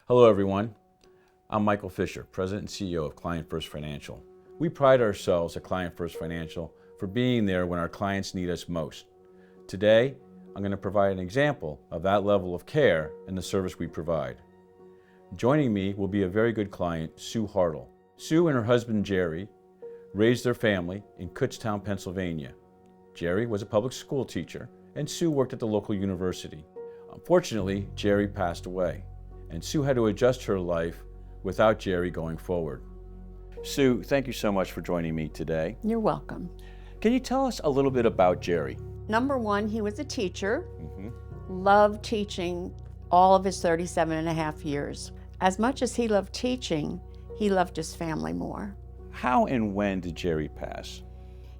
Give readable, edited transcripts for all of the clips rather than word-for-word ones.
Hello everyone, I'm Michael Fisher, President and CEO of Client First Financial. We pride ourselves at Client First Financial for being there when our clients need us most. Today, I'm going to provide an example of that level of care and the service we provide. Joining me will be a very good client, Sue Hartle. Sue and her husband Jerry raised their family in Kutztown, Pennsylvania. Jerry was a public school teacher and Sue worked at the local university. Unfortunately, Jerry passed away, and Sue had to adjust her life without Jerry going forward. Sue, thank you so much for joining me today. You're welcome. Can you tell us a little bit about Jerry? Number one, he was a teacher, loved teaching all of his 37 and a half years. As much as he loved teaching, he loved his family more. How and when did Jerry pass?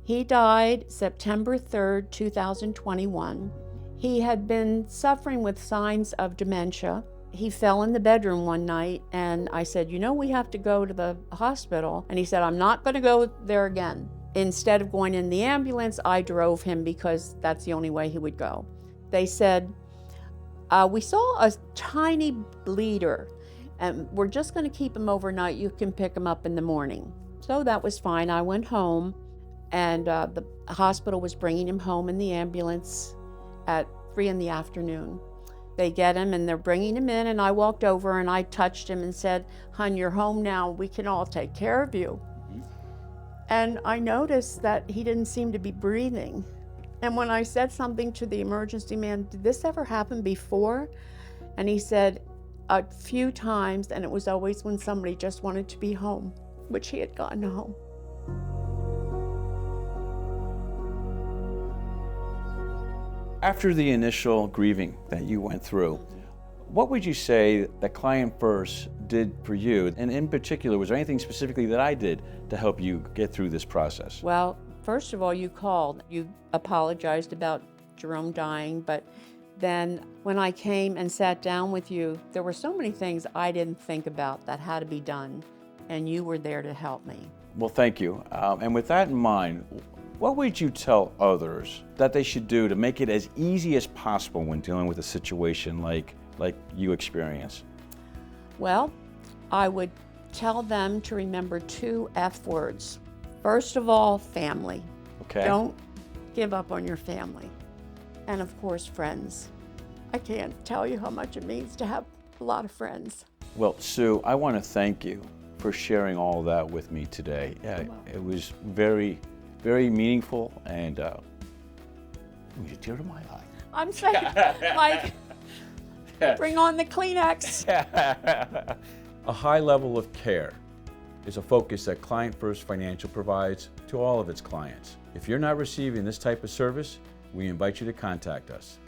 He died September 3rd, 2021. He had been suffering with signs of dementia. He fell in the bedroom one night and I said, we have to go to the hospital. And he said, I'm not going to go there again. Instead of going in the ambulance, I drove him because that's the only way he would go. They said, we saw a tiny bleeder and we're just going to keep him overnight. You can pick him up in the morning. So that was fine. I went home and the hospital was bringing him home in the ambulance at 3 in the afternoon. They get him and they're bringing him in and I walked over and I touched him and said, "Hon, you're home now. We can all take care of you." And I noticed that he didn't seem to be breathing. And when I said something to the emergency man, "Did this ever happen before?" And he said, "A few times, and it was always when somebody just wanted to be home," which he had gotten home. After the initial grieving that you went through, what would you say that Client First did for you? And in particular, was there anything specifically that I did to help you get through this process? Well, first of all, you called. You apologized about Jerome dying, but then when I came and sat down with you, there were so many things I didn't think about that had to be done, and you were there to help me. Well, thank you. And with that in mind, what would you tell others that they should do to make it as easy as possible when dealing with a situation like you experienced? Well, I would tell them to remember 2 F words. First of all, family. Okay. Don't give up on your family. And of course, friends. I can't tell you how much it means to have a lot of friends. Well, Sue, I want to thank you for sharing all that with me today. It was very, very meaningful and a tear to my eye. I'm saying, like, bring on the Kleenex. A high level of care is a focus that Client First Financial provides to all of its clients. If you're not receiving this type of service, we invite you to contact us.